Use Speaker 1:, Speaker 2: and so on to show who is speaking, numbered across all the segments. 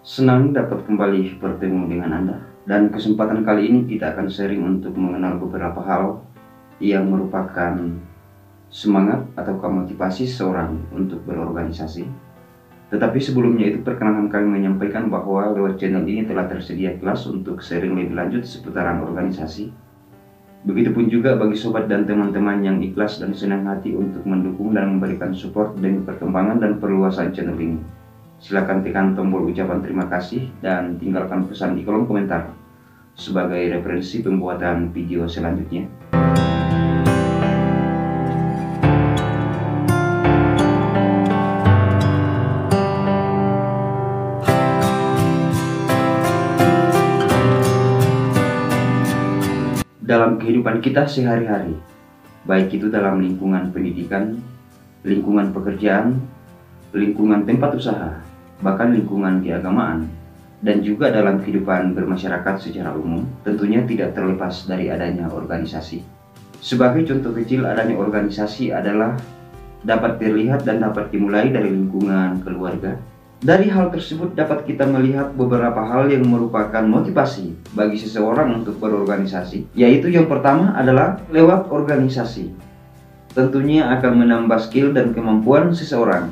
Speaker 1: Senang dapat kembali bertemu dengan Anda, dan kesempatan kali ini kita akan sharing untuk mengenal beberapa hal yang merupakan semangat atau motivasi seseorang untuk berorganisasi. Tetapi sebelumnya itu perkenalkan kami menyampaikan bahwa lewat channel ini telah tersedia kelas untuk sharing lebih lanjut seputaran organisasi. Begitupun juga bagi sobat dan teman-teman yang ikhlas dan senang hati untuk mendukung dan memberikan support demi perkembangan dan perluasan channel ini. Silakan tekan tombol ucapan terima kasih dan tinggalkan pesan di kolom komentar sebagai referensi pembuatan video selanjutnya. Dalam kehidupan kita sehari-hari, baik itu dalam lingkungan pendidikan, lingkungan pekerjaan, lingkungan tempat usaha, bahkan lingkungan keagamaan, dan juga dalam kehidupan bermasyarakat secara umum, tentunya tidak terlepas dari adanya organisasi. Sebagai contoh kecil, adanya organisasi adalah dapat terlihat dan dapat dimulai dari lingkungan keluarga. Dari hal tersebut dapat kita melihat beberapa hal yang merupakan motivasi bagi seseorang untuk berorganisasi, yaitu yang pertama adalah lewat organisasi. Tentunya akan menambah skill dan kemampuan seseorang,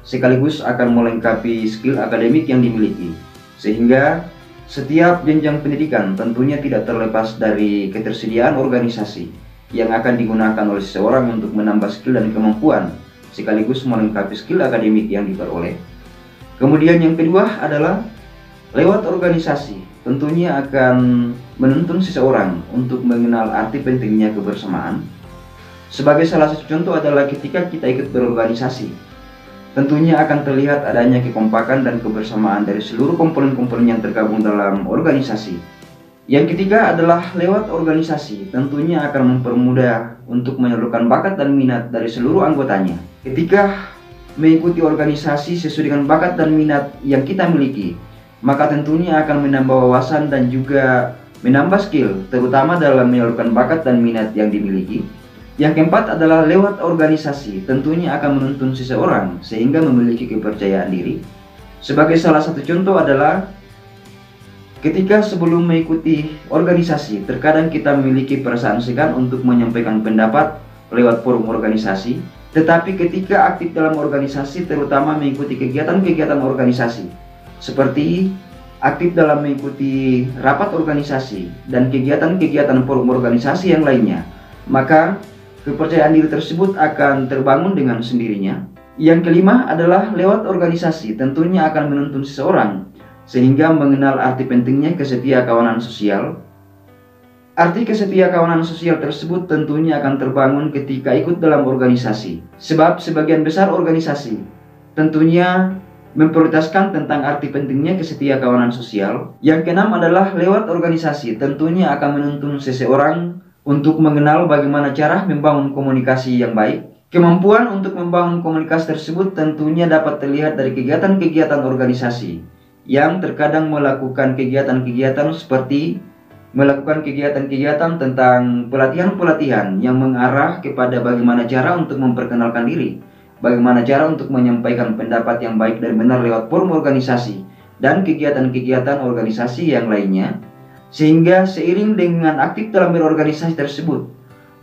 Speaker 1: sekaligus akan melengkapi skill akademik yang dimiliki, sehingga setiap jenjang pendidikan tentunya tidak terlepas dari ketersediaan organisasi yang akan digunakan oleh seseorang untuk menambah skill dan kemampuan, sekaligus melengkapi skill akademik yang diperoleh. Kemudian yang kedua adalah lewat organisasi, tentunya akan menuntun seseorang untuk mengenal arti pentingnya kebersamaan. Sebagai salah satu contoh adalah ketika kita ikut berorganisasi, tentunya akan terlihat adanya kekompakan dan kebersamaan dari seluruh komponen-komponen yang tergabung dalam organisasi. Yang ketiga adalah lewat organisasi, tentunya akan mempermudah untuk menyalurkan bakat dan minat dari seluruh anggotanya. Ketika mengikuti organisasi sesuai dengan bakat dan minat yang kita miliki, maka tentunya akan menambah wawasan dan juga menambah skill, terutama dalam menyalurkan bakat dan minat yang dimiliki. Yang keempat adalah lewat organisasi, tentunya akan menuntun seseorang sehingga memiliki kepercayaan diri. Sebagai salah satu contoh adalah ketika sebelum mengikuti organisasi, terkadang kita memiliki perasaan segan untuk menyampaikan pendapat lewat forum organisasi. Tetapi ketika aktif dalam organisasi, terutama mengikuti kegiatan-kegiatan organisasi, seperti aktif dalam mengikuti rapat organisasi dan kegiatan-kegiatan forum organisasi yang lainnya, maka kepercayaan diri tersebut akan terbangun dengan sendirinya. Yang kelima adalah lewat organisasi, tentunya akan menuntun seseorang sehingga mengenal arti pentingnya kesetiakawanan sosial. Arti kesetiakawanan sosial tersebut tentunya akan terbangun ketika ikut dalam organisasi, sebab sebagian besar organisasi tentunya memprioritaskan tentang arti pentingnya kesetiakawanan sosial. Yang keenam adalah lewat organisasi, tentunya akan menuntun seseorang untuk mengenal bagaimana cara membangun komunikasi yang baik. Kemampuan untuk membangun komunikasi tersebut tentunya dapat terlihat dari kegiatan-kegiatan organisasi yang terkadang melakukan kegiatan-kegiatan seperti melakukan kegiatan-kegiatan tentang pelatihan-pelatihan yang mengarah kepada bagaimana cara untuk memperkenalkan diri, bagaimana cara untuk menyampaikan pendapat yang baik dan benar lewat forum organisasi, dan kegiatan-kegiatan organisasi yang lainnya. Sehingga seiring dengan aktif dalam berorganisasi tersebut,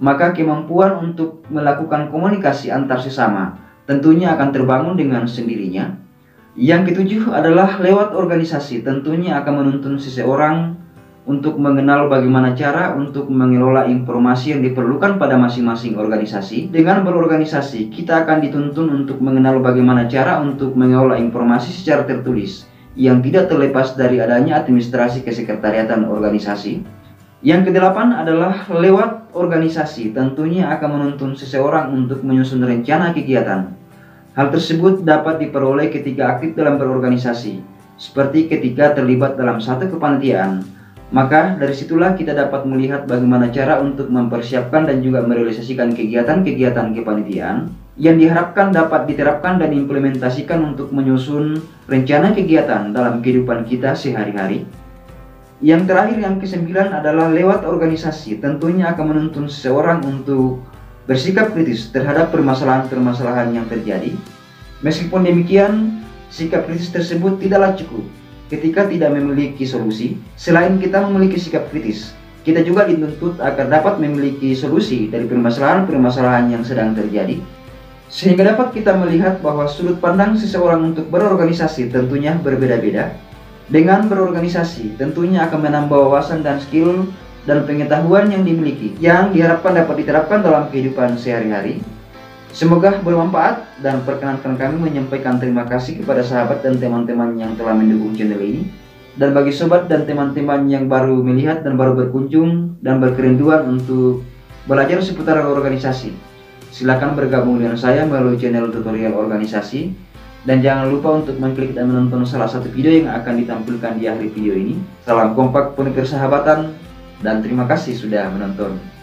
Speaker 1: maka kemampuan untuk melakukan komunikasi antar sesama tentunya akan terbangun dengan sendirinya. Yang ketujuh adalah lewat organisasi, tentunya akan menuntun seseorang untuk mengenal bagaimana cara untuk mengelola informasi yang diperlukan pada masing-masing organisasi. Dengan berorganisasi, kita akan dituntun untuk mengenal bagaimana cara untuk mengelola informasi secara tertulis yang tidak terlepas dari adanya administrasi kesekretariatan organisasi. Yang kedelapan adalah lewat organisasi, tentunya akan menuntun seseorang untuk menyusun rencana kegiatan. Hal tersebut dapat diperoleh ketika aktif dalam berorganisasi, seperti ketika terlibat dalam satu kepanitiaan. Maka dari situlah kita dapat melihat bagaimana cara untuk mempersiapkan dan juga merealisasikan kegiatan-kegiatan kepanitiaan yang diharapkan dapat diterapkan dan implementasikan untuk menyusun rencana kegiatan dalam kehidupan kita sehari-hari. Yang terakhir, yang kesembilan adalah lewat organisasi, tentunya akan menuntun seseorang untuk bersikap kritis terhadap permasalahan-permasalahan yang terjadi. Meskipun demikian, sikap kritis tersebut tidaklah cukup, ketika tidak memiliki solusi. Selain kita memiliki sikap kritis, kita juga dituntut agar dapat memiliki solusi dari permasalahan-permasalahan yang sedang terjadi, sehingga dapat kita melihat bahwa sudut pandang seseorang untuk berorganisasi tentunya berbeda-beda. Dengan berorganisasi tentunya akan menambah wawasan dan skill dan pengetahuan yang dimiliki, yang diharapkan dapat diterapkan dalam kehidupan sehari-hari. Semoga bermanfaat, dan perkenankan kami menyampaikan terima kasih kepada sahabat dan teman-teman yang telah mendukung channel ini. Dan bagi sobat dan teman-teman yang baru melihat dan baru berkunjung dan berkerinduan untuk belajar seputar organisasi, silakan bergabung dengan saya melalui channel tutorial organisasi. Dan jangan lupa untuk mengklik dan menonton salah satu video yang akan ditampilkan di akhir video ini. Salam kompak penuh persahabatan, dan terima kasih sudah menonton.